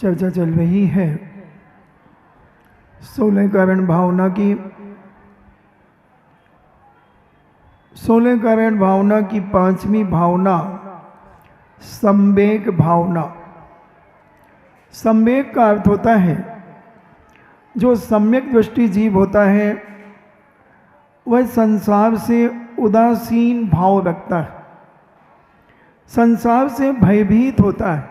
चर्चा चल रही है 16 कारण भावना की। 16 कारण भावना की 5वीं भावना संवेग भावना। संवेग का अर्थ होता है जो सम्यक दृष्टि जीव होता है वह संसार से उदासीन भाव रखता है, संसार से भयभीत होता है,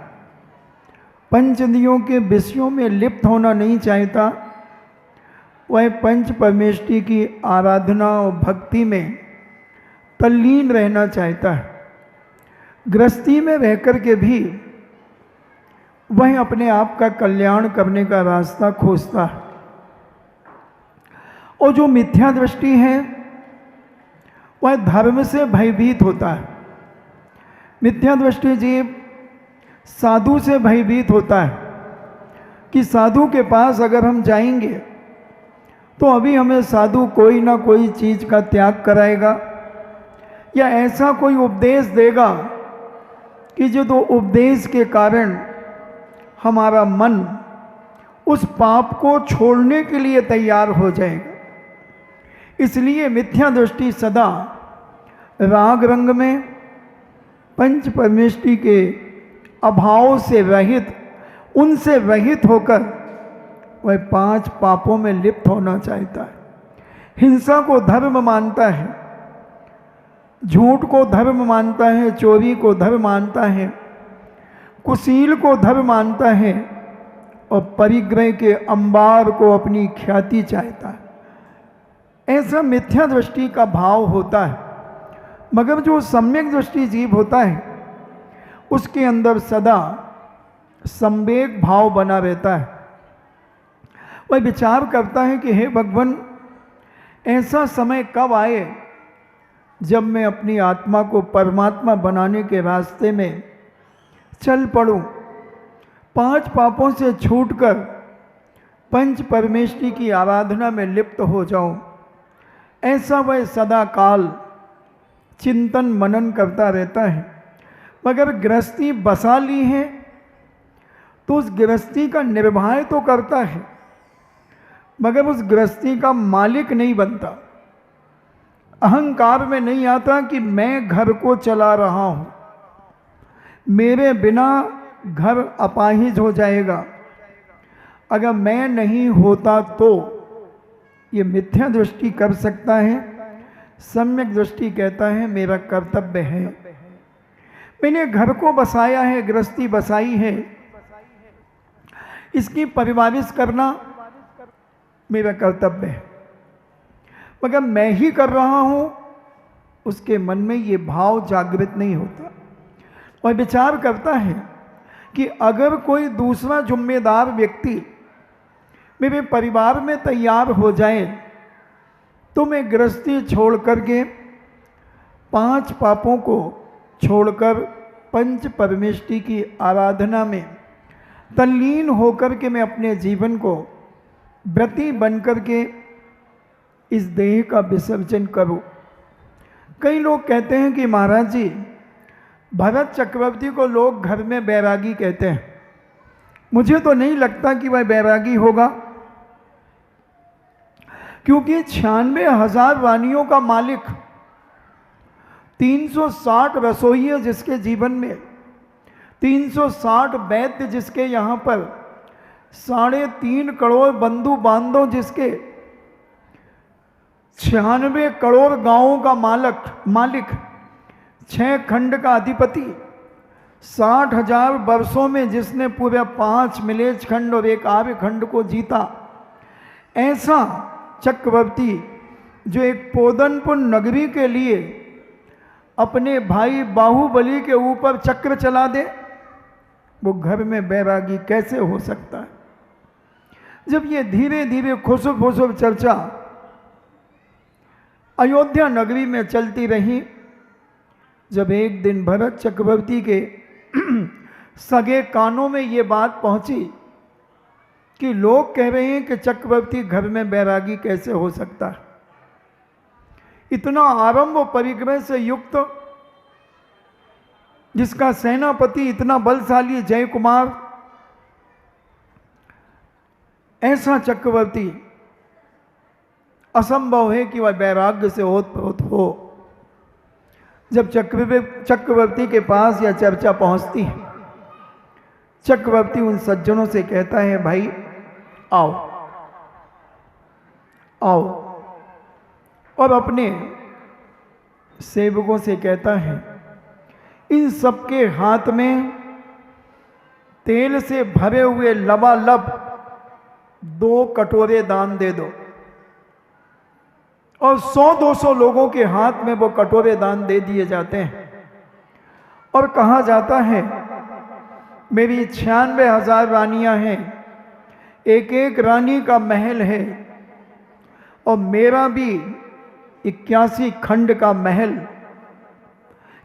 पंचदियों के विषयों में लिप्त होना नहीं चाहता, वह पंच परमेष्टि की आराधना और भक्ति में तल्लीन रहना चाहता है। गृहस्थी में रहकर के भी वह अपने आप का कल्याण करने का रास्ता खोजता है। और जो मिथ्या दृष्टि है वह धर्म से भयभीत होता है। मिथ्या दृष्टि जीव साधु से भयभीत होता है कि साधु के पास अगर हम जाएंगे तो अभी हमें साधु कोई ना कोई चीज़ का त्याग कराएगा या ऐसा कोई उपदेश देगा कि जो तो उपदेश के कारण हमारा मन उस पाप को छोड़ने के लिए तैयार हो जाएगा। इसलिए मिथ्या दृष्टि सदा राग रंग में पंच परमेष्टि के अभाव से रहित, उनसे रहित होकर वह 5 पापों में लिप्त होना चाहता है। हिंसा को धर्म मानता है, झूठ को धर्म मानता है, चोरी को धर्म मानता है, कुशील को धर्म मानता है और परिग्रह के अंबार को अपनी ख्याति चाहता है। ऐसा मिथ्या दृष्टि का भाव होता है। मगर जो सम्यक दृष्टि जीव होता है उसके अंदर सदा संवेग भाव बना रहता है। वह विचार करता है कि हे भगवान, ऐसा समय कब आए जब मैं अपनी आत्मा को परमात्मा बनाने के रास्ते में चल पड़ूं, 5 पापों से छूटकर पंच परमेष्टि की आराधना में लिप्त हो जाऊं। ऐसा वह सदा काल चिंतन मनन करता रहता है। मगर गृहस्थी बसा ली है तो उस गृहस्थी का निर्वाह तो करता है मगर उस गृहस्थी का मालिक नहीं बनता। अहंकार में नहीं आता कि मैं घर को चला रहा हूं, मेरे बिना घर अपाहिज हो जाएगा, अगर मैं नहीं होता तो। ये मिथ्या दृष्टि कर सकता है। सम्यक दृष्टि कहता है मेरा कर्तव्य है, मैंने घर को बसाया है, गृहस्थी बसाई है, इसकी परिवारिश करना मेरा कर्तव्य है, मगर मैं ही कर रहा हूं, उसके मन में ये भाव जागृत नहीं होता। और विचार करता है कि अगर कोई दूसरा जिम्मेदार व्यक्ति मेरे परिवार में तैयार हो जाए तो मैं गृहस्थी छोड़ करके 5 पापों को छोड़कर पंच परमेष्टि की आराधना में तल्लीन होकर के मैं अपने जीवन को व्रती बन करके इस देह का विसर्जन करूं। कई लोग कहते हैं कि महाराज जी, भरत चक्रवर्ती को लोग घर में बैरागी कहते हैं। मुझे तो नहीं लगता कि वह बैरागी होगा, क्योंकि 96,000 रानियों का मालिक, 360 रसोइये जिसके जीवन में, 360 वैद्य जिसके यहाँ पर, 3.5 करोड़ बंधु बांधव जिसके, 96 करोड़ गांवों का मालिक, 6 खंड का अधिपति, 60,000 वर्षों में जिसने पूरे 5 मिलेज खंड और 1 आर्य खंड को जीता, ऐसा चक्रवर्ती जो एक पोदनपुर नगरी के लिए अपने भाई बाहुबली के ऊपर चक्र चला दे, वो घर में बैरागी कैसे हो सकता है? जब ये धीरे धीरे खुसुब चर्चा अयोध्या नगरी में चलती रही, जब एक दिन भरत चक्रवर्ती के सगे कानों में ये बात पहुंची कि लोग कह रहे हैं कि चक्रवर्ती घर में बैरागी कैसे हो सकता है, इतना आरंभ और परिग्रह से युक्त, जिसका सेनापति इतना बलशाली जय कुमार ऐसा चक्रवर्ती असंभव है कि वह वैराग्य से ओतप्रोत हो। जब चक्रवर्ती के पास यह चर्चा पहुंचती है, चक्रवर्ती उन सज्जनों से कहता है, भाई आओ आओ, और अपने सेवकों से कहता है, इन सबके हाथ में तेल से भरे हुए लबालब 2 कटोरे दान दे दो। और 100-200 लोगों के हाथ में वो कटोरे दान दे दिए जाते हैं। और कहा जाता है, मेरी 96,000 रानियां हैं, एक एक रानी का महल है, और मेरा भी 81 खंड का महल,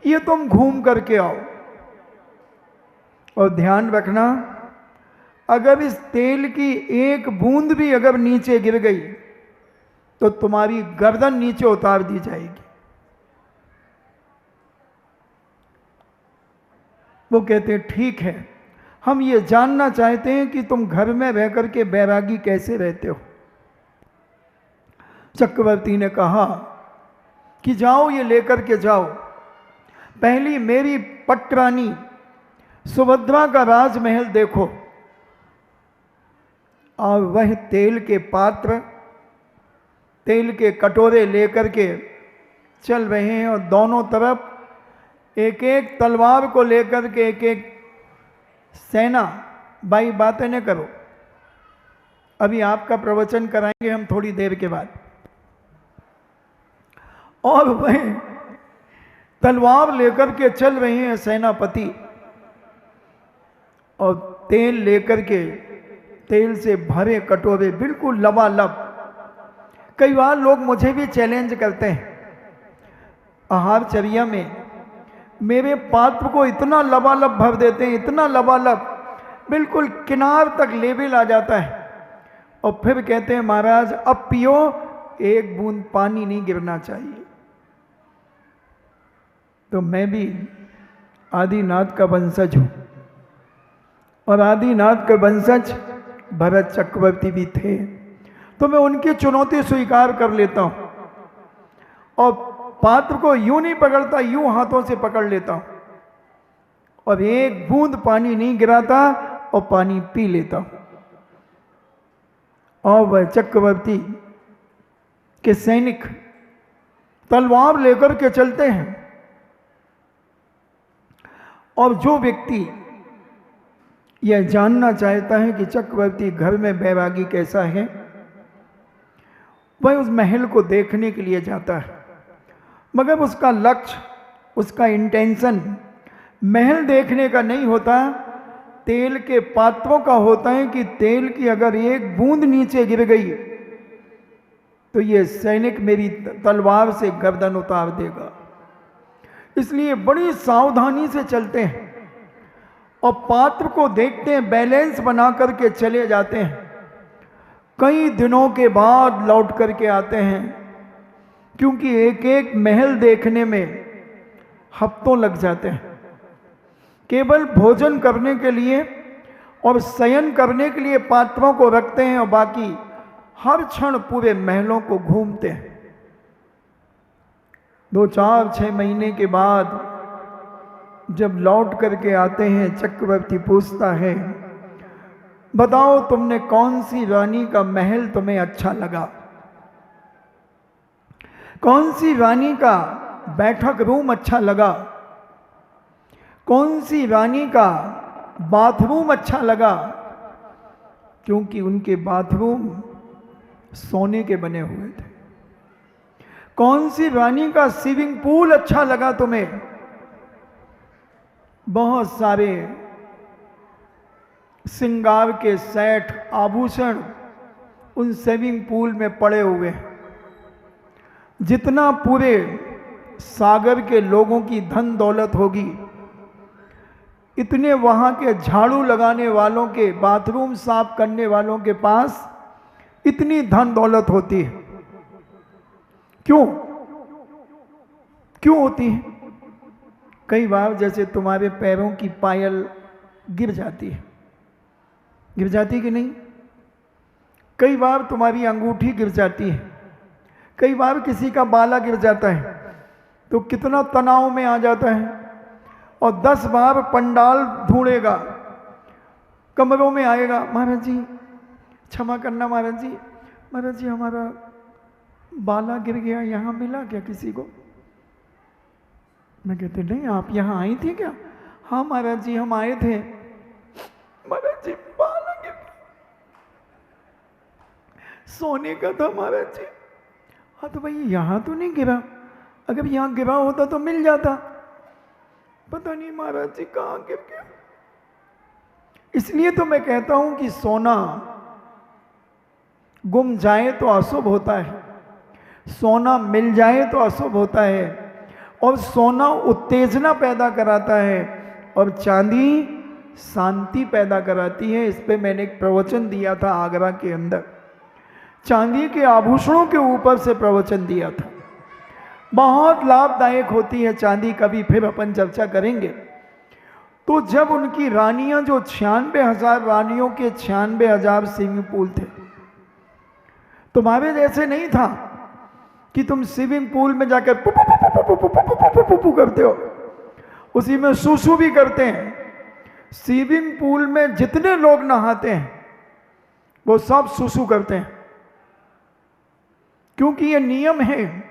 ये तुम घूम करके आओ। और ध्यान रखना, अगर इस तेल की एक बूंद भी अगर नीचे गिर गई तो तुम्हारी गर्दन नीचे उतार दी जाएगी। वो कहते हैं, ठीक है, हम ये जानना चाहते हैं कि तुम घर में रह करके बैरागी कैसे रहते हो। चक्रवर्ती ने कहा कि जाओ, ये लेकर के जाओ। पहली मेरी पटरानी सुभद्रा का राजमहल देखो। और वह तेल के पात्र, तेल के कटोरे लेकर के चल रहे हैं, और दोनों तरफ एक एक तलवार को लेकर के एक एक सेना। भाई बातें न करो, अभी आपका प्रवचन कराएंगे हम थोड़ी देर के बाद। और वह तलवार लेकर के चल रहे हैं सेनापति, और तेल लेकर के, तेल से भरे कटोरे बिल्कुल लबालब। कई बार लोग मुझे भी चैलेंज करते हैं आहारचर्या में, मेरे पात्र को इतना लबालब भर देते हैं, इतना लबालब, बिल्कुल किनार तक लेवल आ जाता है, और फिर कहते हैं, महाराज अब पियो, एक बूंद पानी नहीं गिरना चाहिए। तो मैं भी आदिनाथ का वंशज हूं, और आदिनाथ के वंशज भरत चक्रवर्ती भी थे, तो मैं उनकी चुनौती स्वीकार कर लेता हूं, और पात्र को यूं नहीं पकड़ता, यूं हाथों से पकड़ लेता हूं, और एक बूंद पानी नहीं गिराता, और पानी पी लेता हूं। और वह चक्रवर्ती के सैनिक तलवार लेकर के चलते हैं, और जो व्यक्ति यह जानना चाहता है कि चक्रवर्ती घर में बैरागी कैसा है, वह उस महल को देखने के लिए जाता है। मगर उसका लक्ष्य, उसका इंटेंशन महल देखने का नहीं होता, तेल के पात्रों का होता है कि तेल की अगर एक बूंद नीचे गिर गई तो ये सैनिक मेरी तलवार से गर्दन उतार देगा। इसलिए बड़ी सावधानी से चलते हैं, और पात्र को देखते हैं, बैलेंस बना करके चले जाते हैं। कई दिनों के बाद लौट करके आते हैं, क्योंकि एक एक महल देखने में हफ्तों लग जाते हैं। केवल भोजन करने के लिए और शयन करने के लिए पात्रों को रखते हैं, और बाकी हर क्षण पूरे महलों को घूमते हैं। 2-4-6 महीने के बाद जब लौट करके आते हैं, चक्रवर्ती पूछता है, बताओ तुमने कौन सी रानी का महल तुम्हें अच्छा लगा, कौन सी रानी का बैठक रूम अच्छा लगा, कौन सी रानी का बाथरूम अच्छा लगा, क्योंकि उनके बाथरूम सोने के बने हुए थे। कौन सी रानी का स्विमिंग पूल अच्छा लगा तुम्हें, बहुत सारे श्रृंगार के सेट, आभूषण उन स्विमिंग पूल में पड़े हुए हैं। जितना पूरे सागर के लोगों की धन दौलत होगी, इतने वहाँ के झाड़ू लगाने वालों के, बाथरूम साफ करने वालों के पास इतनी धन दौलत होती है। क्यों क्यों होती है? कई बार जैसे तुम्हारे पैरों की पायल गिर जाती है, गिर जाती कि नहीं? कई बार तुम्हारी अंगूठी गिर जाती है, कई बार किसी का बाला गिर जाता है, तो कितना तनाव में आ जाता है। और 10 बार पंडाल ढूंढेगा, कमरों में आएगा, महाराज जी क्षमा करना, महाराज जी हमारा बाला गिर गया, यहाँ मिला क्या किसी को? मैं कहते नहीं, आप यहाँ आई थी क्या? हाँ महाराज जी हम आए थे। महाराज जी बाला गिर गया, सोने का था महाराज जी। हाँ तो भाई यहाँ तो नहीं गिरा, अगर यहाँ गिरा होता तो मिल जाता। पता नहीं महाराज जी कहाँ गिर गया। इसलिए तो मैं कहता हूं कि सोना गुम जाए तो अशुभ होता है, सोना मिल जाए तो अशुभ होता है, और सोना उत्तेजना पैदा कराता है और चांदी शांति पैदा कराती है। इस पे मैंने एक प्रवचन दिया था आगरा के अंदर, चांदी के आभूषणों के ऊपर से प्रवचन दिया था। बहुत लाभदायक होती है चांदी, कभी फिर अपन चर्चा करेंगे। तो जब उनकी रानियां, जो 96,000 रानियों के 96,000 स्विमिंग पूल थे, तुम्हारे जैसे नहीं था कि तुम स्विमिंग पूल में जाकर पुपु करते हो, उसी में सुसु भी करते हैं। स्विमिंग पूल में जितने लोग नहाते हैं वो सब सुसु करते हैं, क्योंकि ये नियम है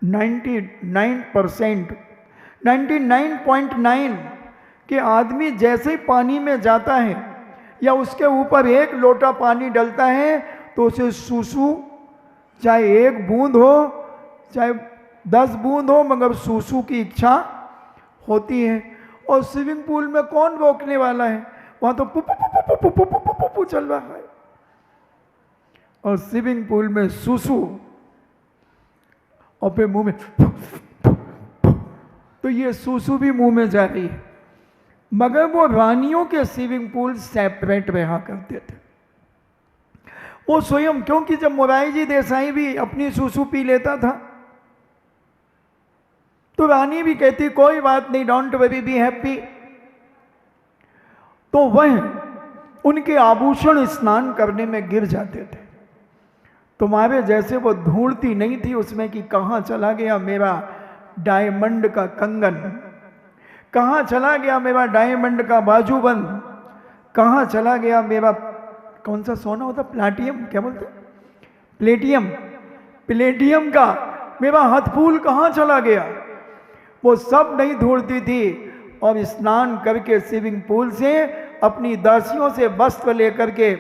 99%, 99.9 कि आदमी जैसे ही पानी में जाता है या उसके ऊपर एक लोटा पानी डलता है तो उसे सुसु, चाहे 1 बूंद हो चाहे 10 बूंद हो, मगर सुसु की इच्छा होती है। और स्विमिंग पूल में कौन रोकने वाला है? वहां तो पुपु चल रहा है, और स्विमिंग पूल में सुसु और फिर मुंह में तो ये सुसु भी मुंह में जा रही है। मगर वो रानियों के स्विमिंग पूल सेपरेट रहा करते थे वो स्वयं, क्योंकि जब मोरारजी देसाई भी अपनी सुसु पी लेता था तो रानी भी कहती कोई बात नहीं, डोंट वरी, बी हैप्पी। तो वह उनके आभूषण स्नान करने में गिर जाते थे। तुम्हारे जैसे वो ढूंढती नहीं थी उसमें कि कहाँ चला गया मेरा डायमंड का कंगन, कहाँ चला गया मेरा डायमंड का बाजूबंद, कहाँ चला गया मेरा कौन सा सोना होता, प्लाटियम, क्या बोलते, प्लेटियम का मेरा हथफूल कहाँ चला गया, वो सब नहीं ढूंढती थी। और स्नान करके स्विमिंग पूल से अपनी दासियों से वस्त्र लेकर के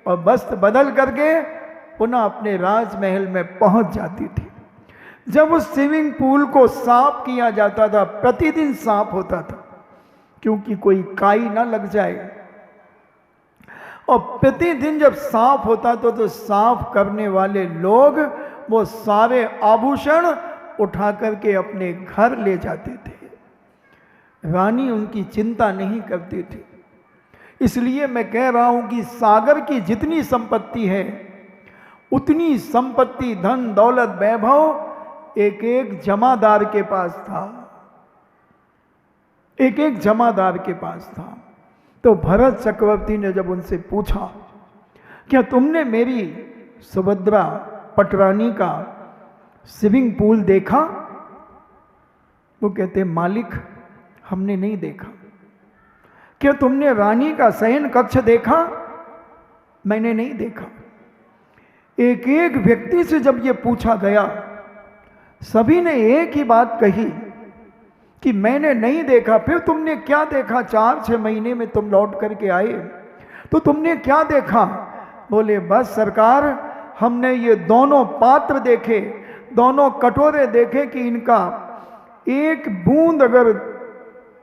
और वस्त्र बदल करके पुनः अपने राजमहल में पहुंच जाती थी। जब उस स्विमिंग पूल को साफ किया जाता था, प्रतिदिन साफ होता था क्योंकि कोई काई ना लग जाए, और प्रतिदिन जब साफ होता था तो साफ करने वाले लोग वो सारे आभूषण उठा करके अपने घर ले जाते थे। रानी उनकी चिंता नहीं करती थी। इसलिए मैं कह रहा हूं कि सागर की जितनी संपत्ति है उतनी संपत्ति, धन दौलत, वैभव एक एक जमादार के पास था, एक एक जमादार के पास था। तो भरत चक्रवर्ती ने जब उनसे पूछा क्या तुमने मेरी सुभद्रा पटरानी का स्विमिंग पूल देखा? वो कहते मालिक हमने नहीं देखा। क्या तुमने रानी का शयन कक्ष देखा? मैंने नहीं देखा। एक एक व्यक्ति से जब ये पूछा गया, सभी ने एक ही बात कही कि मैंने नहीं देखा। फिर तुमने क्या देखा? 4-6 महीने में तुम लौट करके आए तो तुमने क्या देखा? बोले बस सरकार, हमने ये दोनों पात्र देखे, दोनों कटोरे देखे कि इनका एक बूंद अगर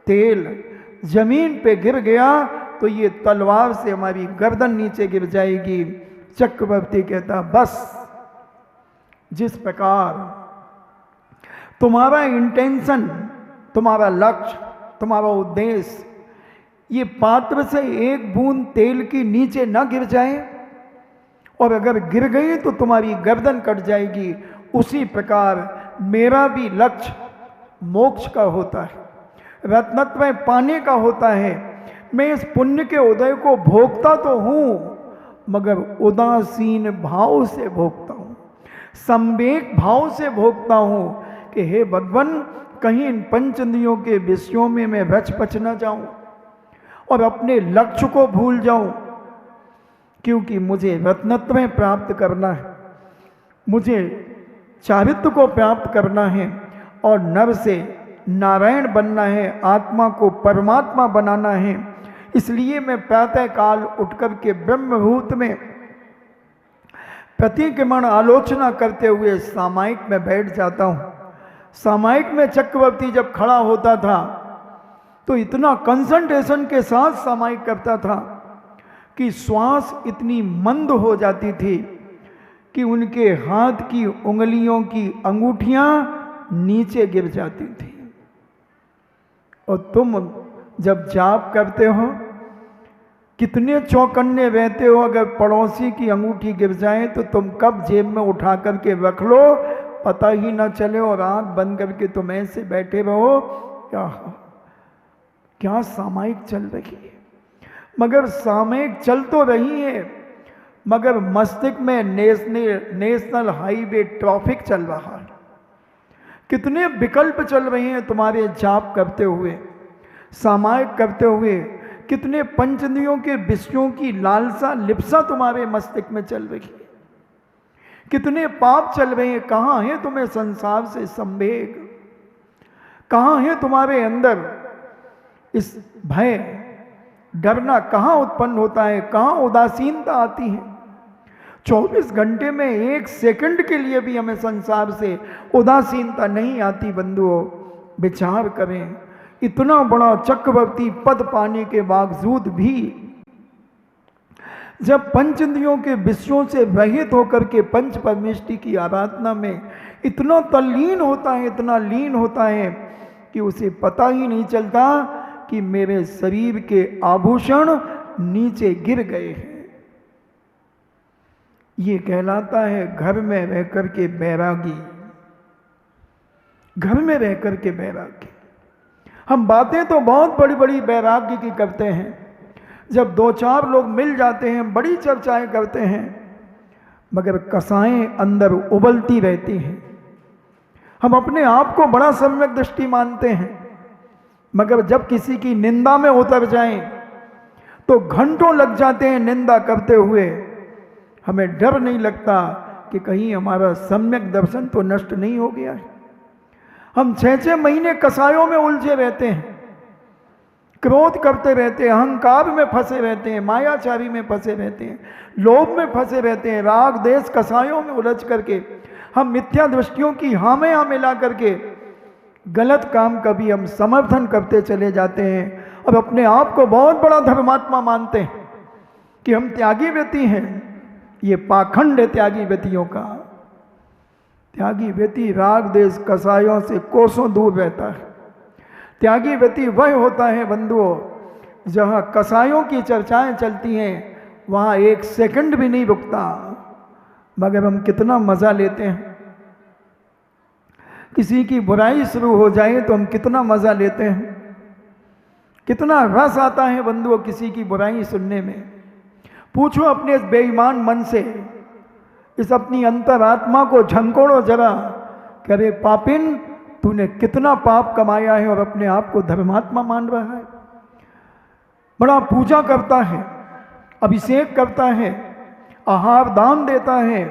तेल जमीन पे गिर गया तो ये तलवार से हमारी गर्दन नीचे गिर जाएगी। चक्रवर्ती कहता बस, जिस प्रकार तुम्हारा इंटेंशन, तुम्हारा लक्ष्य, तुम्हारा उद्देश्य ये पात्र से एक बूंद तेल की नीचे न गिर जाए और अगर गिर गई तो तुम्हारी गर्दन कट जाएगी, उसी प्रकार मेरा भी लक्ष्य मोक्ष का होता है, रत्नत्रय पाने का होता है। मैं इस पुण्य के उदय को भोगता तो हूं, मगर उदासीन भाव से भोगता हूँ, संवेग भाव से भोगता हूँ कि हे भगवान, कहीं इन पंच इंद्रियों के विषयों में मैं रच पच न जाऊं और अपने लक्ष्य को भूल जाऊं, क्योंकि मुझे रत्नत्व प्राप्त करना है, मुझे चारित्र को प्राप्त करना है और नर से नारायण बनना है, आत्मा को परमात्मा बनाना है। इसलिए मैं प्रातः काल उठकर के ब्रह्म मुहूर्त में प्रतिक्रमण आलोचना करते हुए सामायिक में बैठ जाता हूँ। सामायिक में चक्रवर्ती जब खड़ा होता था तो इतना कंसंट्रेशन के साथ सामायिक करता था कि श्वास इतनी मंद हो जाती थी कि उनके हाथ की उंगलियों की अंगूठियां नीचे गिर जाती थी। और तुम जब जाप करते हो कितने चौकन्ने रहते हो, अगर पड़ोसी की अंगूठी गिर जाए तो तुम कब जेब में उठा करके रख लो पता ही ना चले और आंख बंद करके तुम ऐसे बैठे रहो। क्या सामायिक चल रही है, मगर सामायिक चल तो रही है मगर मस्तिष्क में नेशनल हाईवे ट्रैफिक चल रहा है। कितने विकल्प चल रहे हैं तुम्हारे जाप करते हुए, सामायिक करते हुए, कितने पंचेंद्रियों के विषयों की लालसा लिप्सा तुम्हारे मस्तिष्क में चल रही है, कितने पाप चल रहे हैं। कहाँ है तुम्हें संसार से संवेग, कहाँ है तुम्हारे अंदर इस भय, डरना कहाँ उत्पन्न होता है, कहाँ उदासीनता आती है। 24 घंटे में 1 सेकंड के लिए भी हमें संसार से उदासीनता नहीं आती। बंधुओं, विचार करें, इतना बड़ा चक्रवर्ती पद पाने के बावजूद भी जब पंच इंद्रियों के विषयों से रहित होकर के पंच परमेष्टि की आराधना में इतना तल्लीन होता है, इतना लीन होता है कि उसे पता ही नहीं चलता कि मेरे शरीर के आभूषण नीचे गिर गए हैं। ये कहलाता है घर में रह करके बैरागी, घर में रह करके बैरागी। हम बातें तो बहुत बड़ी बड़ी बैरागी की करते हैं, जब 2-4 लोग मिल जाते हैं बड़ी चर्चाएं करते हैं, मगर कसाएं अंदर उबलती रहती हैं। हम अपने आप को बड़ा सम्यक दृष्टि मानते हैं, मगर जब किसी की निंदा में उतर जाएं तो घंटों लग जाते हैं निंदा करते हुए। हमें डर नहीं लगता कि कहीं हमारा सम्यक दर्शन तो नष्ट नहीं हो गया है। हम 6-6 महीने कसायों में उलझे रहते हैं, क्रोध करते रहते हैं, अहंकार में फंसे रहते हैं, मायाचारी में फंसे रहते हैं, लोभ में फंसे रहते हैं, राग देश कसायों में उलझ करके हम मिथ्या दृष्टियों की हाँ में हाँ मिला करके गलत काम का भी हम समर्थन करते चले जाते हैं और अपने आप को बहुत बड़ा धर्मात्मा मानते हैं कि हम त्यागी व्यक्ति हैं। ये पाखंड है त्यागी व्यक्तियों का। त्यागी व्यक्ति राग देश कसायों से कोसों दूर रहता है। त्यागी व्यक्ति वह होता है बंधुओं, जहाँ कसायों की चर्चाएं चलती हैं वहाँ 1 सेकंड भी नहीं रुकता, मगर हम कितना मज़ा लेते हैं। किसी की बुराई शुरू हो जाए तो हम कितना मज़ा लेते हैं, कितना रस आता है बंधुओं किसी की बुराई सुनने में। पूछो अपने इस बेईमान मन से, इस अपनी अंतरात्मा को झंकोड़ो जरा, करे पापिन तूने कितना पाप कमाया है और अपने आप को धर्मात्मा मान रहा है। बड़ा पूजा करता है, अभिषेक करता है, आहार दान देता है,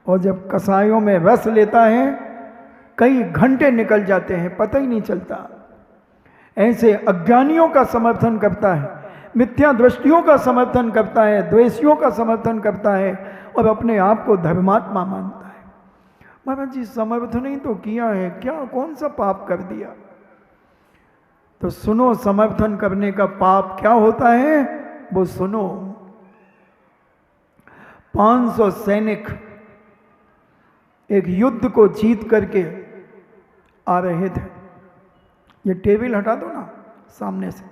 और जब कसायों में रस लेता है कई घंटे निकल जाते हैं, पता ही नहीं चलता। ऐसे अज्ञानियों का समर्थन करता है, मिथ्या दृष्टियों का समर्थन करता है, द्वेषियों का समर्थन करता है और अपने आप को धर्मात्मा मानता है। महाराज जी समर्थन ही तो किया है, क्या कौन सा पाप कर दिया? तो सुनो, समर्थन करने का पाप क्या होता है वो सुनो। 500 सैनिक एक युद्ध को जीत करके आ रहे थे। ये टेबल हटा दो ना सामने से।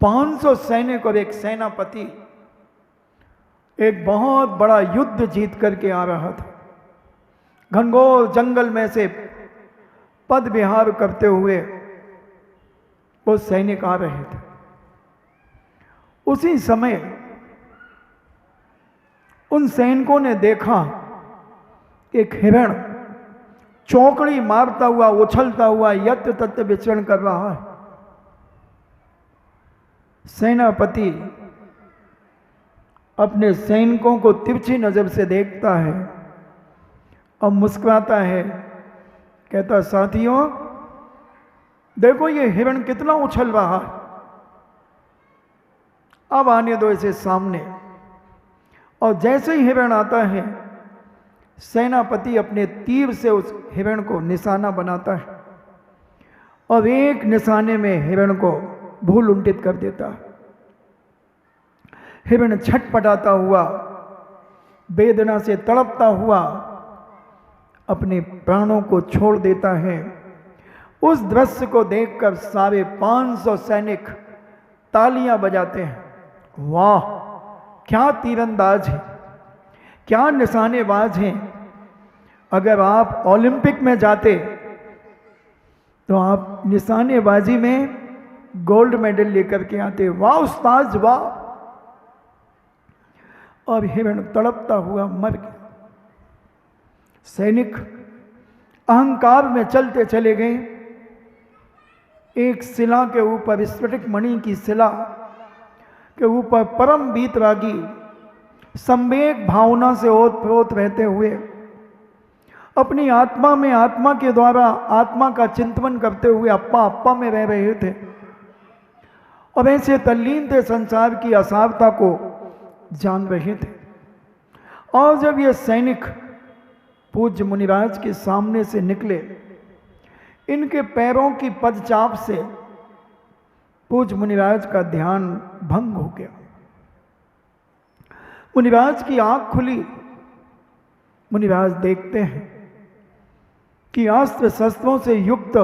500 सैनिक और एक सेनापति एक बहुत बड़ा युद्ध जीत करके आ रहा था। घनघोर जंगल में से पद विहार करते हुए वो सैनिक आ रहे थे। उसी समय उन सैनिकों ने देखा एक हिरण चौकड़ी मारता हुआ, उछलता हुआ यत्र तत्र विचरण कर रहा है। सेनापति अपने सैनिकों को तिरछी नजर से देखता है और मुस्कुराता है, कहता साथियों देखो ये हिरण कितना उछल रहा है, अब आने दो इसे सामने। और जैसे ही हिरण आता है सेनापति अपने तीर से उस हिरण को निशाना बनाता है और एक निशाने में हिरण को भूल उंटित कर देता है। हिरण छटपटाता हुआ, वेदना से तड़पता हुआ अपने प्राणों को छोड़ देता है। उस दृश्य को देखकर सारे 500 सैनिक तालियां बजाते हैं। वाह क्या तीरंदाज है, क्या निशानेबाज हैं। अगर आप ओलंपिक में जाते तो आप निशानेबाजी में गोल्ड मेडल लेकर के आते। वाह उस्ताद वाह। और हिरण तड़पता हुआ मर गया। सैनिक अहंकार में चलते चले गए। एक शिला के ऊपर, स्फटिक मणि की शिला के ऊपर परम वीतरागी संवेग भावना से ओत-प्रोत रहते हुए अपनी आत्मा में, आत्मा के द्वारा आत्मा का चिंतन करते हुए अप्पा अप्पा में रह रहे थे और ऐसे तल्लीन थे, संसार की असारता को जान रहे थे। और जब ये सैनिक पूज्य मुनिराज के सामने से निकले, इनके पैरों की पदचाप से पूज्य मुनिराज का ध्यान भंग हो गया। मुनिराज की आंख खुली। मुनिराज देखते हैं कि अस्त्र शस्त्रों से युक्त,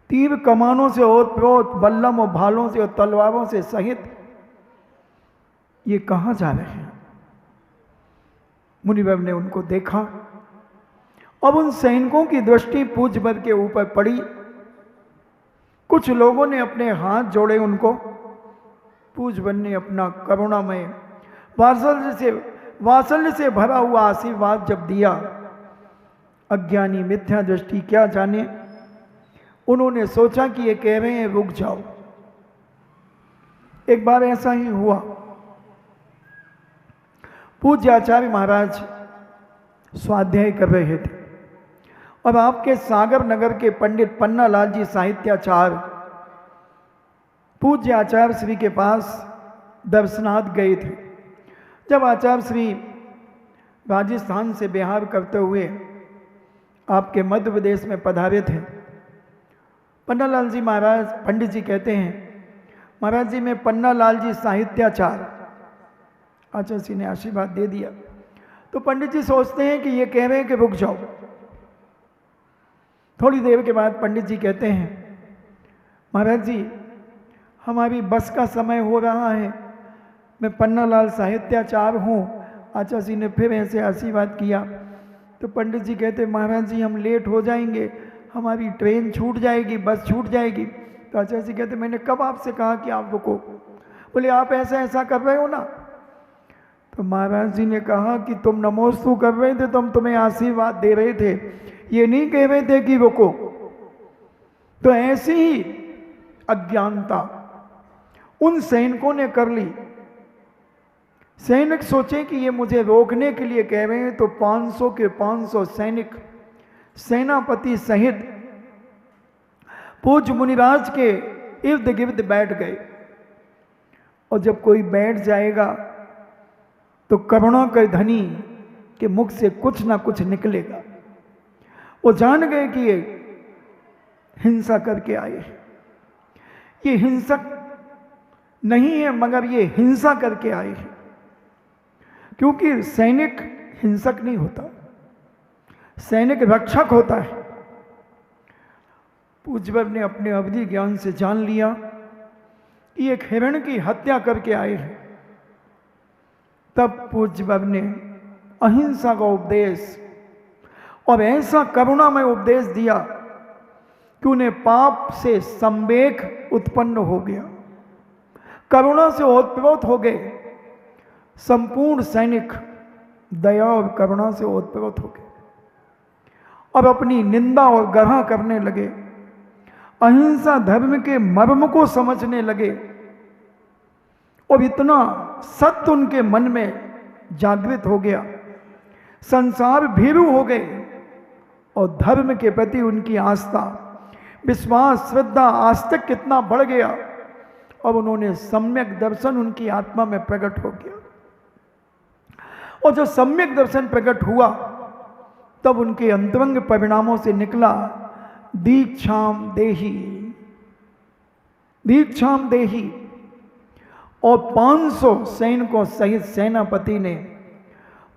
तीर कमानों से ओत-प्रोत, बल्लम और भालों से और तलवारों से सहित ये कहां जा रहे हैं। मुनिवर ने उनको देखा। अब उन सैनिकों की दृष्टि पूज्यवर के ऊपर पड़ी। कुछ लोगों ने अपने हाथ जोड़े उनको। पूज्यवर ने अपना करुणामय वात्सल्य से भरा हुआ आशीर्वाद जब दिया, अज्ञानी मिथ्या दृष्टि क्या जाने, उन्होंने सोचा कि ये कह रहे हैं रुक जाओ। एक बार ऐसा ही हुआ। पूज्य आचार्य महाराज स्वाध्याय कर रहे थे और आपके सागर नगर के पंडित पन्नालाल जी साहित्याचार्य पूज्य आचार्य श्री के पास दर्शनार्थ गए थे। जब आचार्य श्री राजस्थान से बिहार करते हुए आपके मध्य प्रदेश में पधारे थे, पन्नालाल जी महाराज, पंडित जी कहते हैं महाराज जी मैं पन्नालाल जी साहित्याचार्य, आचार्य जी ने आशीर्वाद दे दिया। तो पंडित जी सोचते हैं कि ये कह रहे हैं कि रुक जाओ। थोड़ी देर के बाद पंडित जी कहते हैं महाराज जी हमारी बस का समय हो रहा है, मैं पन्नालाल साहित्याचार्य हूँ। आचार्य जी ने फिर ऐसे आशीर्वाद किया। तो पंडित जी कहते महाराज जी हम लेट हो जाएंगे, हमारी ट्रेन छूट जाएगी, बस छूट जाएगी। तो आचार्य जी कहते मैंने कब आपसे कहा कि आप रुको। बोले आप ऐसा ऐसा कर रहे हो ना। तो महाराज जी ने कहा कि तुम नमोस्तु कर रहे थे तो हम तुम्हें आशीर्वाद दे रहे थे, ये नहीं कह रहे थे कि रुको। तो ऐसी ही अज्ञानता उन सैनिकों ने कर ली। सैनिक सोचे कि ये मुझे रोकने के लिए कह रहे हैं, तो 500 के 500 सैनिक सेनापति सहित पूज्य मुनिराज के इर्द गिर्द बैठ गए। और जब कोई बैठ जाएगा तो करुणा के धनी के मुख से कुछ ना कुछ निकलेगा। वो जान गए कि ये हिंसा करके आए, ये हिंसक नहीं है मगर ये हिंसा करके आए हैं। क्योंकि सैनिक हिंसक नहीं होता, सैनिक रक्षक होता है। पूज्यवर ने अपने अवधि ज्ञान से जान लिया कि एक हिरण की हत्या करके आए हैं। तब पूज्यवर ने अहिंसा का उपदेश और ऐसा करुणामय उपदेश दिया कि उन्हें पाप से संवेग उत्पन्न हो गया, करुणा से ओतप्रोत हो गए। संपूर्ण सैनिक दया और करुणा से ओतप्रोत हो गए और अपनी निंदा और गर्ह करने लगे, अहिंसा धर्म के मर्म को समझने लगे और इतना सत्य उनके मन में जागृत हो गया, संसार भीरू हो गए और धर्म के प्रति उनकी आस्था, विश्वास, श्रद्धा, आस्तिक कितना बढ़ गया और उन्होंने सम्यक दर्शन उनकी आत्मा में प्रकट हो गया। और जब सम्यक दर्शन प्रकट हुआ तब उनके अंतरंग परिणामों से निकला दीक्षाम देही, दीक्षाम देही। और 500 सैनिकों सहित सेनापति ने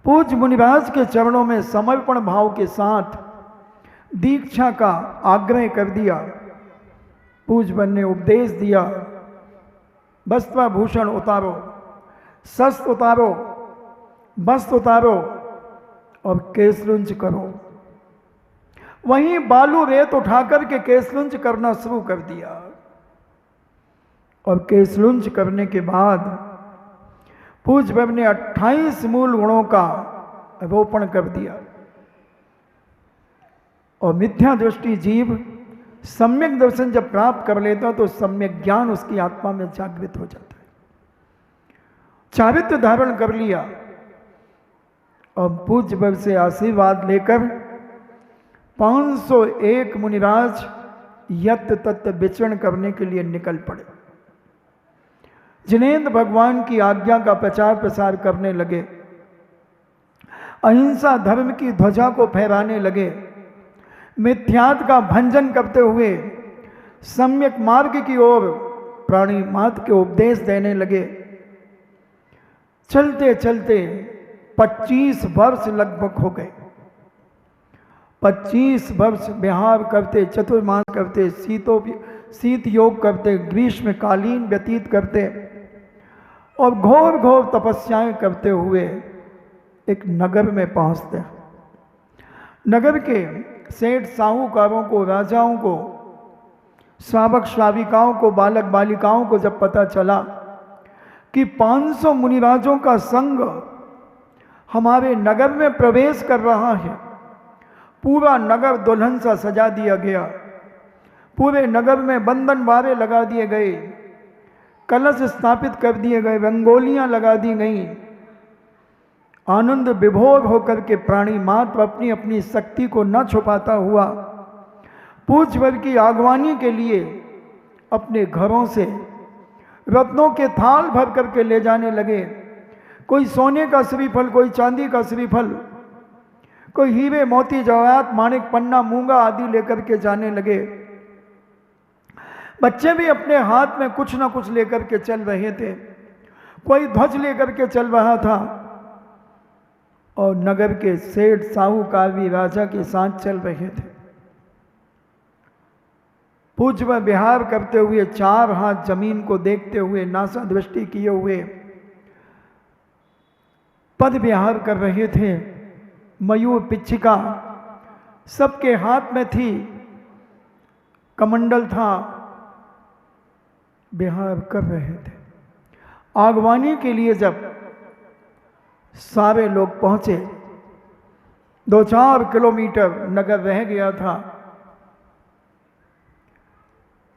पूज्य मुनिराज के चरणों में समर्पण भाव के साथ दीक्षा का आग्रह कर दिया। पूज्यवन ने उपदेश दिया, वस्त्राभूषण उतारो, शस्त्र उतारो, वस्त्र उतारो और केसलुंज करो। वहीं बालू रेत उठाकर के केसलुंज करना शुरू कर दिया और केसलुंज करने के बाद पूज्य ने 28 मूल गुणों का रोपण कर दिया और मिथ्या दृष्टि जीव सम्यक दर्शन जब प्राप्त कर लेता तो सम्यक ज्ञान उसकी आत्मा में जागृत हो जाता है। चारित्र धारण कर लिया और पूज्य भव से आशीर्वाद लेकर 501 मुनिराज यत्र तत्र विचरण करने के लिए निकल पड़े। जिनेंद्र भगवान की आज्ञा का प्रचार प्रसार करने लगे, अहिंसा धर्म की ध्वजा को फहराने लगे, मिथ्यात का भंजन करते हुए सम्यक मार्ग की ओर प्राणी मात्र के उपदेश देने लगे। चलते चलते 25 वर्ष लगभग हो गए। 25 वर्ष विहार करते, चतुर्मास करते, शीत योग करते, ग्रीष्मकालीन व्यतीत करते और घोर घोर तपस्याएं करते हुए एक नगर में पहुंचते। नगर के सेठ साहूकारों को, राजाओं को, श्रावक श्राविकाओं को, बालक बालिकाओं को जब पता चला कि 500 मुनिराजों का संघ हमारे नगर में प्रवेश कर रहा है, पूरा नगर दुल्हन सा सजा दिया गया, पूरे नगर में बंधन बारे लगा दिए गए, कलश स्थापित कर दिए गए, रंगोलियां लगा दी गई। आनंद विभोर होकर के प्राणी मात्र अपनी अपनी शक्ति को न छुपाता हुआ पूज्यवर की आगवानी के लिए अपने घरों से रत्नों के थाल भर करके ले जाने लगे। कोई सोने का श्रीफल, कोई चांदी का श्रीफल, कोई हीरे मोती जवाहरात माणिक पन्ना मूंगा आदि लेकर के जाने लगे। बच्चे भी अपने हाथ में कुछ ना कुछ लेकर के चल रहे थे, कोई ध्वज लेकर के चल रहा था और नगर के सेठ साहूकार भी राजा के साथ चल रहे थे। पूज्य में विहार करते हुए, 4 हाथ जमीन को देखते हुए, नासा दृष्टि किए हुए पद विहार कर रहे थे। मयूर पिच्छिका सबके हाथ में थी, कमंडल था, विहार कर रहे थे। आगवानी के लिए जब सारे लोग पहुंचे, 2-4 किलोमीटर नगर रह गया था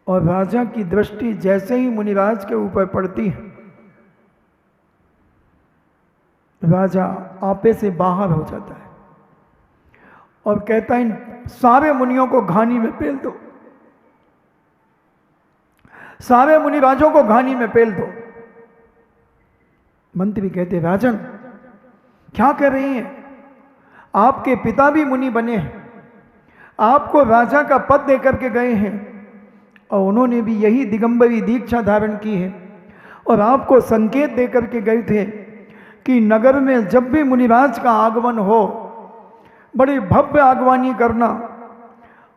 और राजा की दृष्टि जैसे ही मुनिराज के ऊपर पड़ती है, राजा आपे से बाहर हो जाता है और कहता है, इन सारे मुनियों को घानी में पेल दो, सारे मुनिराजों को घानी में पेल दो। मंत्री कहते, राजन क्या कर रही हैं? आपके पिता भी मुनि बने हैं, आपको राजा का पद देकर के गए हैं और उन्होंने भी यही दिगंबरी दीक्षा धारण की है और आपको संकेत देकर के गए थे कि नगर में जब भी मुनिराज का आगमन हो, बड़ी भव्य आगवानी करना,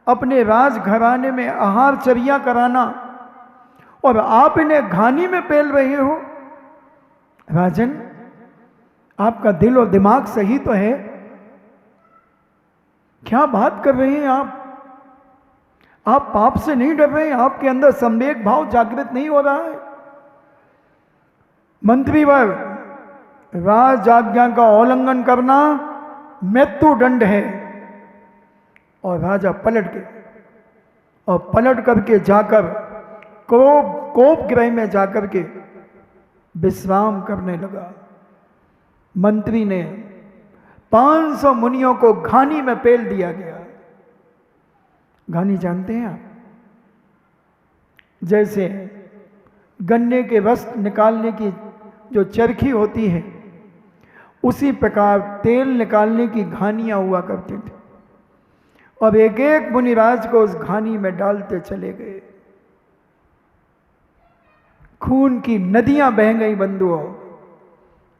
अपने राज घराने में आहारचर्या कराना, और आप इन्हें घानी में पेल रहे हो। राजन, आपका दिल और दिमाग सही तो है? क्या बात कर रहे हैं आप पाप से नहीं डर रहे हैं? आपके अंदर संवेग भाव जागृत नहीं हो रहा है? मंत्रीवर राज आज्ञा का उल्लंघन करना मृत्युदंड है। और राजा पलट गए और पलट करके जाकर कोप गृह में जाकर के विश्राम करने लगा। मंत्री ने 500 मुनियों को घानी में पेल दिया गया। घानी जानते हैं आप? जैसे गन्ने के रस निकालने की जो चरखी होती है, उसी प्रकार तेल निकालने की घानियां हुआ करती थी। और एक एक मुनिराज को उस घानी में डालते चले गए। खून की नदियां बह गई बंधुओं।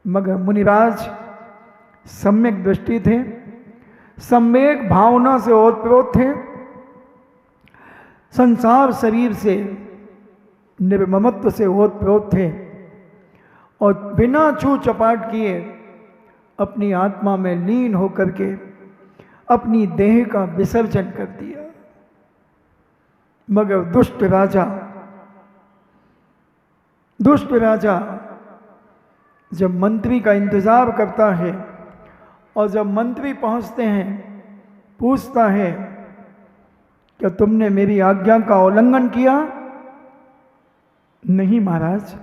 मगर मुनिराज सम्यक दृष्टि थे, सम्यक भावना से ओतप्रोत थे, संसार शरीर से निर्ममत्व से ओतप्रोत थे और बिना छू चपाट किए अपनी आत्मा में लीन होकर के अपनी देह का विसर्जन कर दिया। मगर दुष्ट राजा जब मंत्री का इंतजार करता है और जब मंत्री पहुंचते हैं, पूछता है क्या तुमने मेरी आज्ञा का उल्लंघन किया? नहीं महाराज,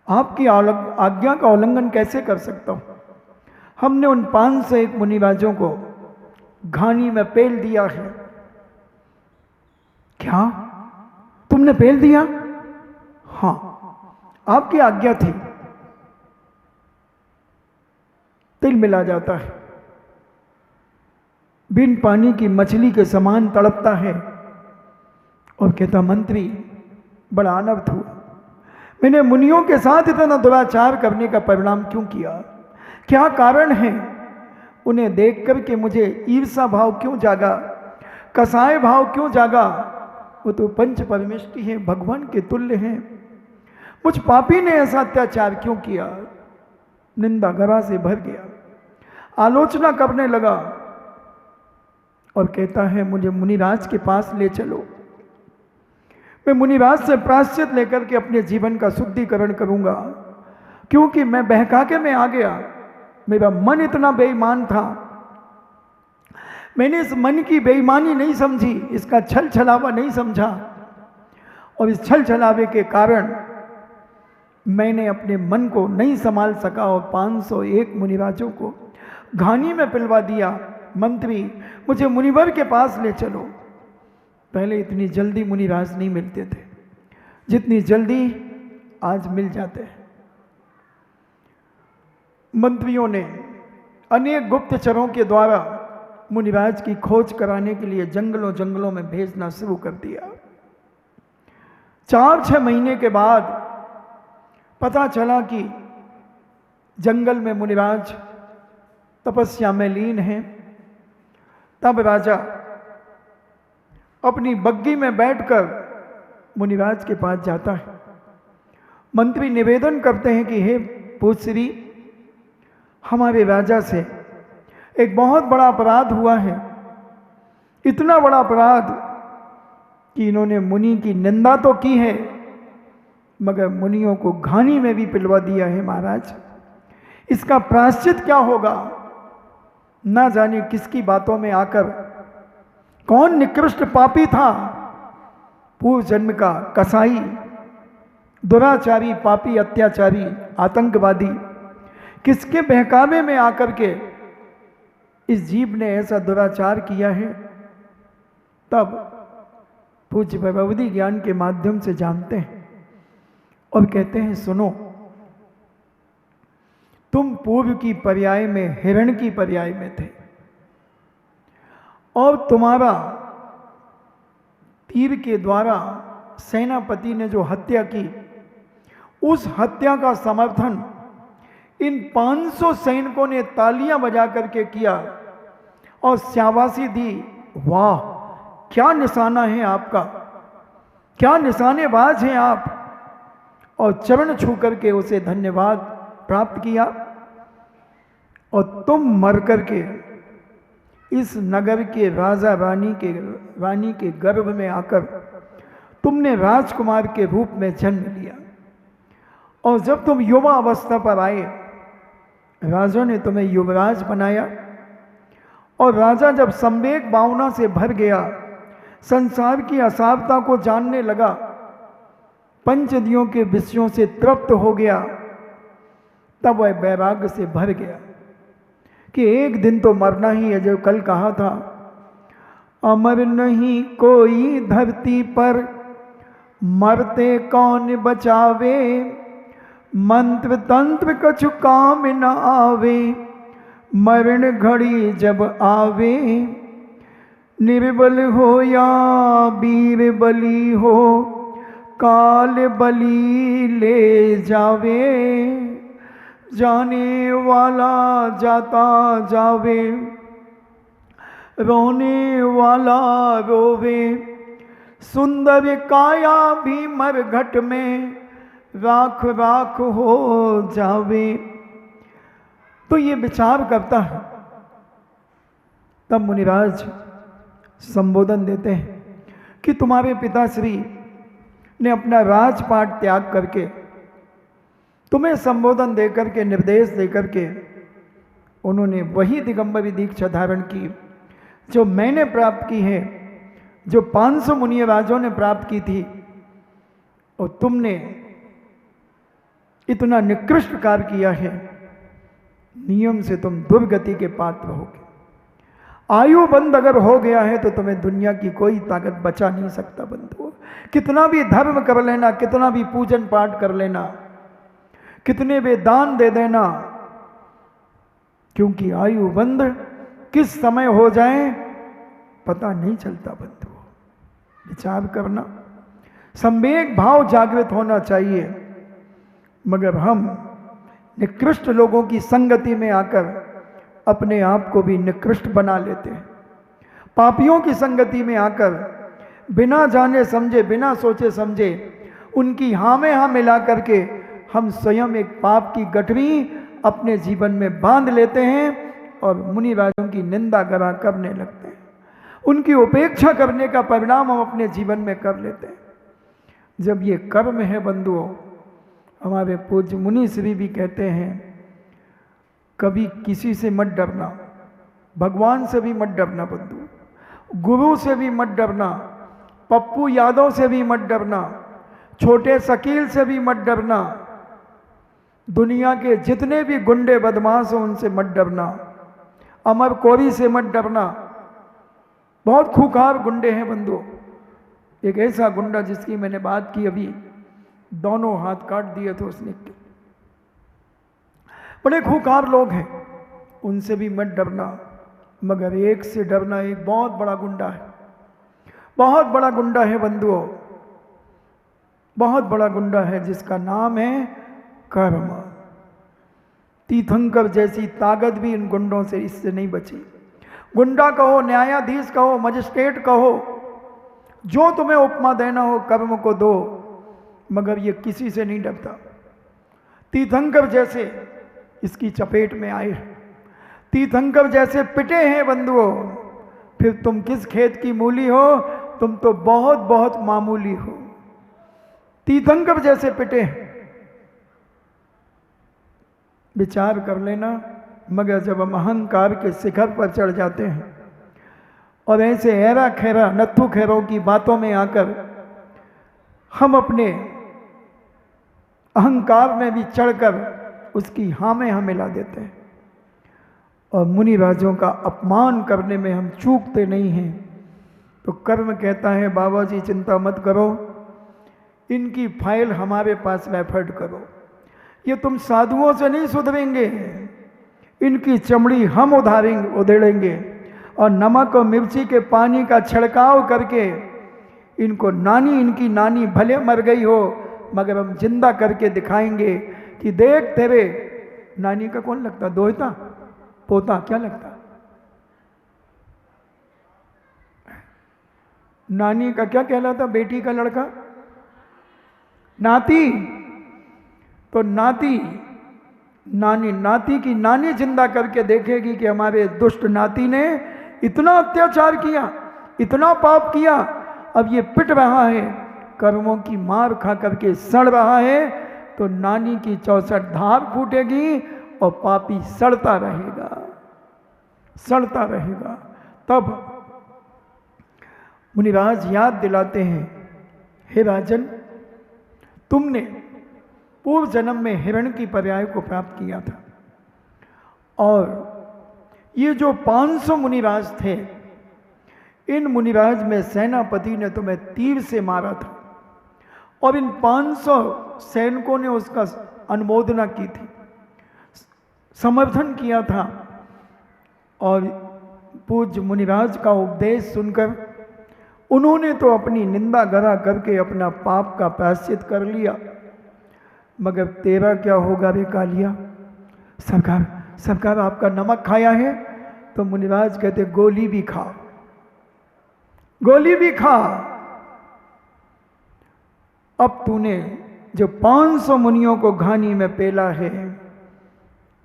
आपकी आज्ञा का उल्लंघन कैसे कर सकता हूं? हमने उन 501 मुनिराजों को घानी में पेल दिया है। क्या तुमने पेल दिया? हां, आपकी आज्ञा थी। तिल मिला जाता है, बिन पानी की मछली के समान तड़पता है और कहता मंत्री बड़ा अनर्थ हुआ। मैंने मुनियों के साथ इतना दुराचार करने का परिणाम क्यों किया? क्या कारण है? उन्हें देख करके मुझे ईर्षा भाव क्यों जागा? कसाय भाव क्यों जागा? वो तो पंच परमेष्टि है, भगवान के तुल्य हैं। मुझ पापी ने ऐसा अत्याचार क्यों किया? निंदा गरा से भर गया, आलोचना करने लगा और कहता है मुझे मुनिराज के पास ले चलो। मैं मुनिराज से प्रायश्चित लेकर के अपने जीवन का शुद्धिकरण करूंगा, क्योंकि मैं बहका के मैं आ गया। मेरा मन इतना बेईमान था, मैंने इस मन की बेईमानी नहीं समझी, इसका छल छलावा नहीं समझा, और इस छल छलावे के कारण मैंने अपने मन को नहीं संभाल सका और 501 मुनिराजों को घानी में पिलवा दिया। मंत्री मुझे मुनिवर के पास ले चलो। पहले इतनी जल्दी मुनिराज नहीं मिलते थे जितनी जल्दी आज मिल जाते हैं। मंत्रियों ने अनेक गुप्तचरों के द्वारा मुनिराज की खोज कराने के लिए जंगलों जंगलों में भेजना शुरू कर दिया। 4-6 महीने के बाद पता चला कि जंगल में मुनिराज तपस्या में लीन हैं। तब राजा अपनी बग्गी में बैठकर मुनिराज के पास जाता है। मंत्री निवेदन करते हैं कि हे पूज्यश्री, हमारे राजा से एक बहुत बड़ा अपराध हुआ है। इतना बड़ा अपराध कि इन्होंने मुनि की निंदा तो की है, मगर मुनियों को घानी में भी पिलवा दिया है महाराज। इसका प्रायश्चित क्या होगा? ना जाने किसकी बातों में आकर कौन निकृष्ट पापी था, पूर्व जन्म का कसाई, दुराचारी, पापी, अत्याचारी, आतंकवादी, किसके बहकावे में आकर के इस जीव ने ऐसा दुराचार किया है। तब पूज्य भगवदी ज्ञान के माध्यम से जानते हैं और कहते हैं सुनो, तुम पूर्व की पर्याय में हिरण की पर्याय में थे और तुम्हारा तीर के द्वारा सेनापति ने जो हत्या की, उस हत्या का समर्थन इन 500 सैनिकों ने तालियां बजा करके किया और शाबाशी दी। वाह, क्या निशाना है आपका, क्या निशानेबाज हैं आप। और चरण छू करके उसे धन्यवाद प्राप्त किया। और तुम मर करके इस नगर के राजा रानी के गर्भ में आकर तुमने राजकुमार के रूप में जन्म लिया। और जब तुम युवा अवस्था पर आए राजा ने तुम्हें युवराज बनाया। और राजा जब संवेग भावना से भर गया, संसार की असारता को जानने लगा, पंचदियों के विषयों से तृप्त हो गया, तब वह वैराग्य से भर गया कि एक दिन तो मरना ही है। जो कल कहा था, अमर नहीं कोई धरती पर, मरते कौन बचावे, मंत्र तंत्र कछु काम न आवे, मरण घड़ी जब आवे, निर्बल हो या वीर बली हो, काल बली ले जावे, जाने वाला जाता जावे, रोने वाला रोवे, सुंदर काया भी मरघट में, राख राख हो जावे। तो ये विचार करता है। तब मुनिराज संबोधन देते हैं कि तुम्हारे पिताश्री ने अपना राजपाट त्याग करके तुम्हें संबोधन देकर के, निर्देश देकर के, उन्होंने वही दिगंबरी दीक्षा धारण की जो मैंने प्राप्त की है, जो 500 मुनि राजों ने प्राप्त की थी। और तुमने इतना निकृष्ट कार्य किया है, नियम से तुम दुर्गति के पात्र होगे। आयु बंद अगर हो गया है तो तुम्हें दुनिया की कोई ताकत बचा नहीं सकता बंधु। कितना भी धर्म कर लेना, कितना भी पूजन पाठ कर लेना, कितने भी दान दे देना, क्योंकि आयु बंद किस समय हो जाए पता नहीं चलता बंधु। विचार करना, संवेग भाव जागृत होना चाहिए। मगर हम निकृष्ट लोगों की संगति में आकर अपने आप को भी निकृष्ट बना लेते हैं। पापियों की संगति में आकर बिना जाने समझे, बिना सोचे समझे उनकी हाँ में हाँ मिला करके हम स्वयं एक पाप की गठरी अपने जीवन में बांध लेते हैं और मुनि राजों की निंदा करा करने लगते हैं। उनकी उपेक्षा करने का परिणाम हम अपने जीवन में कर लेते हैं। जब ये कर्म है बंधुओं, हमारे पूज्य मुनि श्री भी कहते हैं, कभी किसी से मत डरना, भगवान से भी मत डरना बंधु, गुरु से भी मत डरना, पप्पू यादव से भी मत डरना, छोटे शकील से भी मत डरना, दुनिया के जितने भी गुंडे बदमाश हो उनसे मत डरना, अमर कोरी से मत डरना। बहुत खूंखार गुंडे हैं बंधु। एक ऐसा गुंडा जिसकी मैंने बात की अभी, दोनों हाथ काट दिए थे उसने। बड़े खूंखार लोग हैं, उनसे भी मत डरना। मगर एक से डरना, एक बहुत बड़ा गुंडा है, बहुत बड़ा गुंडा है बंधुओं, बहुत बड़ा गुंडा है जिसका नाम है कर्म। तीर्थंकर जैसी ताकत भी इन गुंडों से इससे नहीं बची। गुंडा कहो, न्यायाधीश कहो, मजिस्ट्रेट कहो, जो तुम्हें उपमा देना हो कर्म को दो, मगर ये किसी से नहीं डरता। तीर्थंकर जैसे इसकी चपेट में आए, तीर्थंकर जैसे पिटे हैं बंधुओं, फिर तुम किस खेत की मूली हो, तुम तो बहुत बहुत मामूली हो। तीर्थंकर जैसे पिटे हैं, विचार कर लेना। मगर जब हम अहंकार के शिखर पर चढ़ जाते हैं और ऐसे हेरा खेरा नत्थु खेरों की बातों में आकर हम अपने अहंकार में भी चढ़कर उसकी हाँ में हाँ मिला देते हैं और मुनि राजों का अपमान करने में हम चूकते नहीं हैं, तो कर्म कहता है बाबा जी चिंता मत करो, इनकी फाइल हमारे पास रेफर करो। ये तुम साधुओं से नहीं सुधरेंगे, इनकी चमड़ी हम उधेड़ेंगे और नमक और मिर्ची के पानी का छिड़काव करके इनको इनकी नानी भले मर गई हो मगर हम जिंदा करके दिखाएंगे कि देख तेरे नानी का कौन लगता, दोहता पोता क्या लगता, नानी का क्या कहलाता, बेटी का लड़का, नाती। तो नाती की नानी जिंदा करके देखेगी कि हमारे दुष्ट नाती ने इतना अत्याचार किया, इतना पाप किया, अब ये पिट रहा है, कर्मों की मार खा करके सड़ रहा है, तो नानी की 64 धार फूटेगी और पापी सड़ता रहेगा, सड़ता रहेगा। तब मुनिराज याद दिलाते हैं, हे राजन, तुमने पूर्व जन्म में हिरण की पर्याय को प्राप्त किया था और ये जो 500 मुनिराज थे, इन मुनिराज में सेनापति ने तुम्हें तीर से मारा था और इन 500 सैनिकों ने उसका अनुमोदना की थी, समर्थन किया था। और पूज्य मुनिराज का उपदेश सुनकर उन्होंने तो अपनी निंदा गरा करके अपना पाप का प्रायश्चित कर लिया, मगर तेरा क्या होगा रे कालिया? सरकार आपका नमक खाया है? तो मुनिराज कहते गोली भी खा, गोली भी खा। अब तूने जो 500 मुनियों को घानी में पेला है,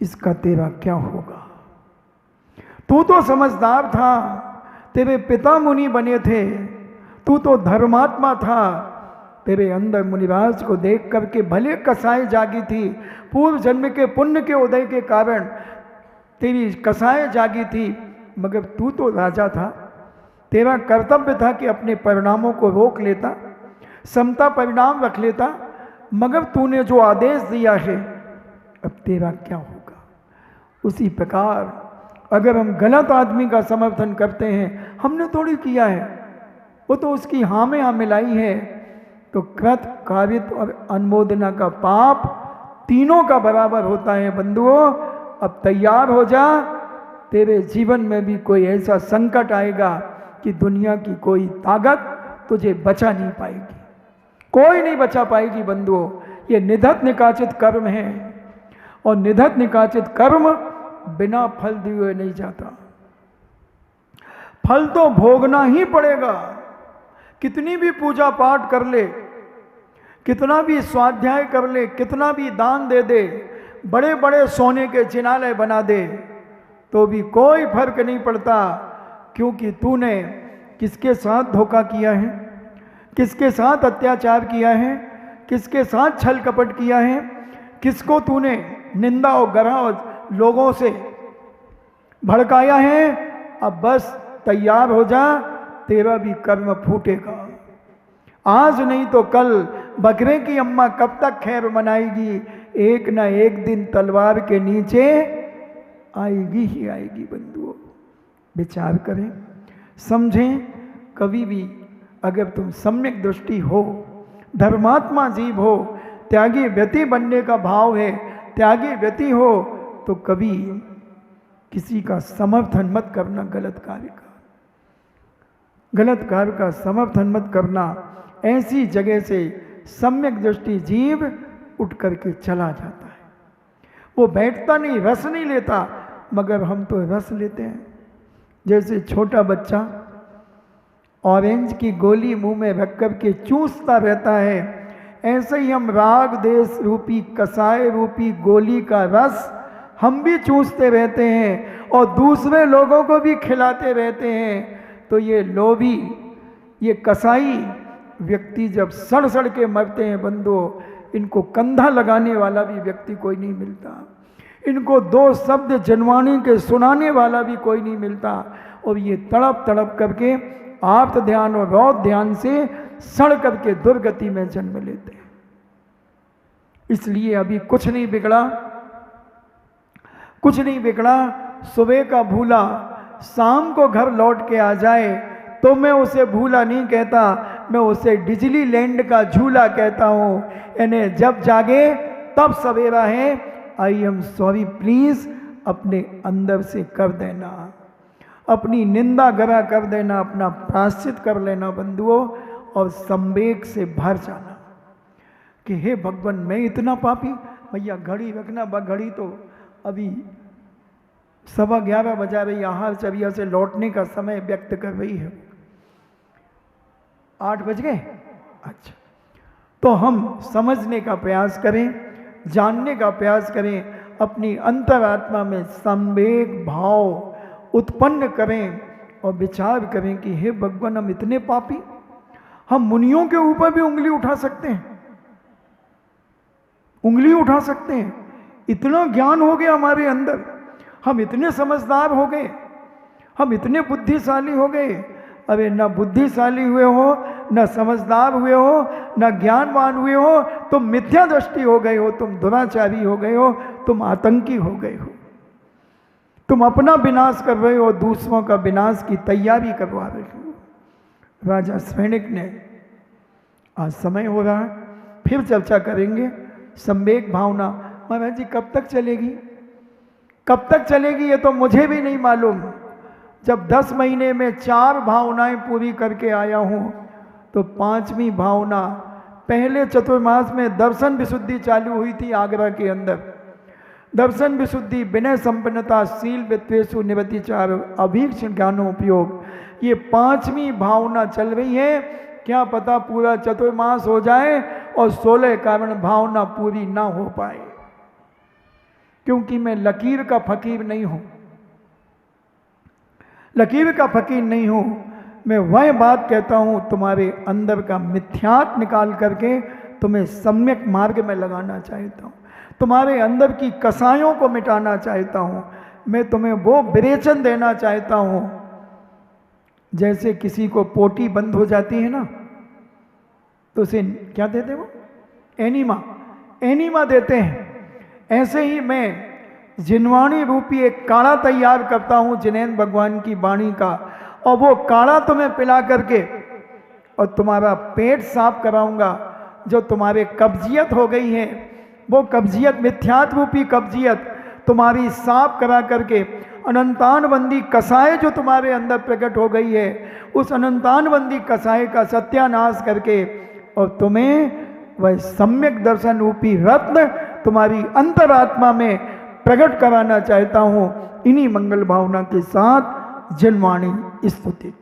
इसका तेरा क्या होगा? तू तो समझदार था, तेरे पिता मुनि बने थे, तू तो धर्मात्मा था, तेरे अंदर मुनिराज को देख करके भले कसाई जागी थी, पूर्व जन्म के पुण्य के उदय के कारण तेरी कसाई जागी थी, मगर तू तो राजा था, तेरा कर्तव्य था कि अपने परिणामों को रोक लेता, समता परिणाम रख लेता, मगर तूने जो आदेश दिया है, अब तेरा क्या होगा? उसी प्रकार अगर हम गलत आदमी का समर्थन करते हैं, हमने थोड़ी किया है, वो तो उसकी हाँ में हाँ मिलाई है, तो कृत कारित और अनुमोदना का पाप तीनों का बराबर होता है। बंधुओं, अब तैयार हो जा, तेरे जीवन में भी कोई ऐसा संकट आएगा कि दुनिया की कोई ताकत तुझे बचा नहीं पाएगी, कोई नहीं बचा पाएगी। बंधुओं, ये निधत निकाचित कर्म है और निधत निकाचित कर्म बिना फल दिए हुए नहीं जाता, फल तो भोगना ही पड़ेगा। कितनी भी पूजा पाठ कर ले, कितना भी स्वाध्याय कर ले, कितना भी दान दे दे, बड़े बड़े सोने के चिनालय बना दे, तो भी कोई फर्क नहीं पड़ता, क्योंकि तूने किसके साथ धोखा किया है, किसके साथ अत्याचार किया है, किसके साथ छल कपट किया है, किसको तूने निंदा और गरा और लोगों से भड़काया है। अब बस तैयार हो जा, तेरा भी कर्म फूटेगा। आज नहीं तो कल बकरे की अम्मा कब तक खैर मनाएगी, एक ना एक दिन तलवार के नीचे आएगी ही आएगी। बंधुओं, विचार करें, समझें। कभी भी अगर तुम सम्यक दृष्टि हो, धर्मात्मा जीव हो, त्यागी व्यति बनने का भाव है, त्यागी व्यति हो, तो कभी किसी का समर्थन मत करना, गलत कार्य का, गलत कार्य का समर्थन मत करना। ऐसी जगह से सम्यक दृष्टि जीव उठ करके चला जाता है, वो बैठता नहीं, रस नहीं लेता, मगर हम तो रस लेते हैं। जैसे छोटा बच्चा ऑरेंज की गोली मुंह में रख कर के चूसता रहता है, ऐसे ही हम राग देश रूपी कसाय रूपी गोली का रस हम भी चूसते रहते हैं और दूसरे लोगों को भी खिलाते रहते हैं। तो ये लोभी, ये कसाई व्यक्ति जब सड़ सड़ के मरते हैं बंधुओं, इनको कंधा लगाने वाला भी व्यक्ति कोई नहीं मिलता, इनको दो शब्द जनवाणी के सुनाने वाला भी कोई नहीं मिलता, और ये तड़प तड़प करके आप्त ध्यान और रौद ध्यान से सड़ करके दुर्गति में जन्म लेते हैं। इसलिए अभी कुछ नहीं बिगड़ा, कुछ नहीं बिगड़ा। सुबह का भूला शाम को घर लौट के आ जाए तो मैं उसे भूला नहीं कहता, मैं उसे डिज्नीलैंड का झूला कहता हूँ। यानी जब जागे तब सवेरा है। आई एम सॉरी प्लीज अपने अंदर से कर देना, अपनी निंदा गरा कर देना, अपना प्रायश्चित कर लेना बंधुओं, और संवेग से भर जाना कि हे भगवान मैं इतना पापी। भैया घड़ी रखना, घड़ी तो अभी 11:15 बजा रही, आहार चर्या से लौटने का समय व्यक्त कर रही है। 8 बज गए। अच्छा, तो हम समझने का प्रयास करें, जानने का प्रयास करें, अपनी अंतरात्मा में संवेग भाव उत्पन्न करें और विचार करें कि हे भगवान हम इतने पापी, हम मुनियों के ऊपर भी उंगली उठा सकते हैं, उंगली उठा सकते हैं। इतना ज्ञान हो गया हमारे अंदर, हम इतने समझदार हो गए, हम इतने बुद्धिशाली हो गए। अरे न बुद्धिशाली हुए हो, न समझदार हुए हो, न ज्ञानवान हुए हो, तुम मिथ्या दृष्टि हो गए हो, तुम दुराचारी हो गए हो, तुम आतंकी हो गए हो। तुम अपना विनाश कर रहे हो, दूसरों का विनाश की तैयारी करवा रहे हो। राजा सैनिक ने, आज समय हो रहा है, फिर चर्चा करेंगे संवेग भावना। महाराज जी कब तक चलेगी, कब तक चलेगी ये तो मुझे भी नहीं मालूम। जब 10 महीने में 4 भावनाएं पूरी करके आया हूँ, तो 5वीं भावना पहले चतुर्मास में दर्शन विशुद्धि चालू हुई थी आगरा के अंदर। दर्शन विशुद्धि, विनय संपन्नता, शील वित्वेषु निवृत्तिचार, अभीक्ष ज्ञानोपयोग, ये 5वीं भावना चल रही है। क्या पता पूरा चतुर्मास हो जाए और 16 कारण भावना पूरी ना हो पाए, क्योंकि मैं लकीर का फकीर नहीं हूं, लकीर का फकीर नहीं हूं। मैं वह बात कहता हूं, तुम्हारे अंदर का मिथ्यात्व निकाल करके तुम्हें सम्यक मार्ग में लगाना चाहता हूं, तुम्हारे अंदर की कसायों को मिटाना चाहता हूं। मैं तुम्हें वो विरेचन देना चाहता हूं, जैसे किसी को पोटी बंद हो जाती है ना, तो उसे क्या देते वो, एनीमा, एनीमा देते हैं। ऐसे ही मैं जिनवाणी रूपी एक काढ़ा तैयार करता हूं जिनेंद्र भगवान की वाणी का, और वो काढ़ा तुम्हें पिला करके और तुम्हारा पेट साफ कराऊंगा। जो तुम्हारे कब्जियत हो गई है, वो कब्जियत, मिथ्यात्व रूपी कब्जियत तुम्हारी साफ करा करके अनंतानबंदी कसाय जो तुम्हारे अंदर प्रकट हो गई है, उस अनंतानबंदी कसाय का सत्यानाश करके और तुम्हें वह सम्यक दर्शन रूपी रत्न तुम्हारी अंतरात्मा में प्रकट कराना चाहता हूं। इन्हीं मंगल भावना के साथ जनवाणी स्तुति।